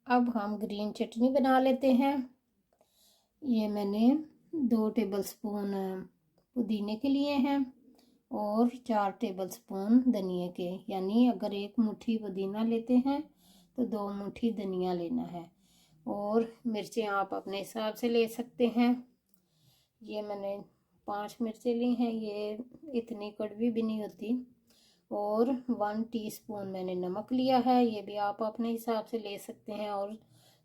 अब हम ग्रीन चटनी बना लेते हैं। ये मैंने 2 टेबलस्पून पुदीने के लिए हैं और 4 टेबलस्पून धनिए के, यानी अगर 1 मुट्ठी पुदीना लेते हैं तो 2 मुट्ठी धनिया लेना है। और मिर्चें आप अपने हिसाब से ले सकते हैं। ये मैंने 5 मिर्चें ली हैं, ये इतनी कड़वी भी नहीं होती। और 1 टीस्पून मैंने नमक लिया है, ये भी आप अपने हिसाब से ले सकते हैं। और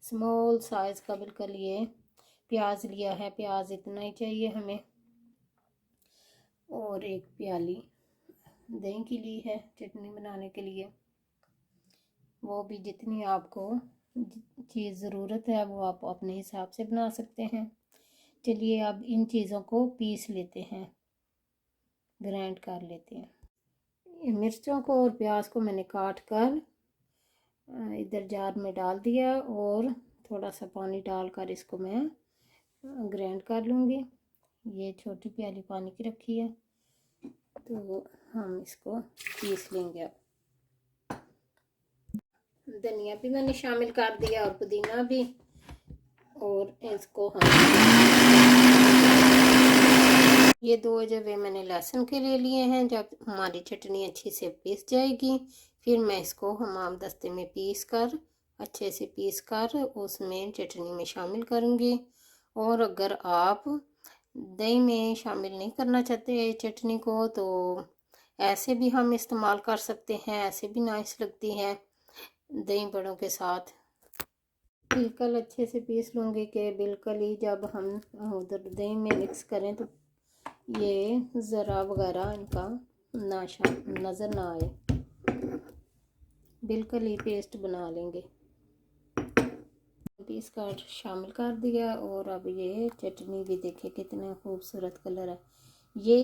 स्मॉल साइज़ का बिल्कुल ये प्याज लिया है, प्याज इतना ही चाहिए हमें। और 1 प्याली दही की ली है चटनी बनाने के लिए, वो भी जितनी आपको चीज़ ज़रूरत है वो आप अपने हिसाब से बना सकते हैं। चलिए अब इन चीज़ों को पीस लेते हैं, ग्राइंड कर लेते हैं। मिर्चों को और प्याज को मैंने काट कर इधर जार में डाल दिया और थोड़ा सा पानी डालकर इसको मैं ग्राइंड कर लूँगी। ये छोटी प्याली पानी की रखी है, तो हम इसको पीस लेंगे। अब धनिया भी मैंने शामिल कर दिया और पुदीना भी, और इसको हम ये 2 जवे मैंने लहसुन के ले लिए हैं। जब हमारी चटनी अच्छी से पीस जाएगी फिर मैं इसको हमाम दस्ते में पीस कर अच्छे से पीस कर उसमें चटनी में शामिल करूँगी। और अगर आप दही में शामिल नहीं करना चाहते चटनी को तो ऐसे भी हम इस्तेमाल कर सकते हैं, ऐसे भी नाइस लगती है दही बड़ों के साथ। बिल्कुल अच्छे से पीस लूँगी कि बिल्कुल ही जब हम उधर दही में मिक्स करें तो ये ज़रा वगैरह इनका नज़र ना आए, बिल्कुल ही पेस्ट बना लेंगे। पीस कर शामिल कर दिया और अब ये चटनी भी देखिए कितना खूबसूरत कलर है। ये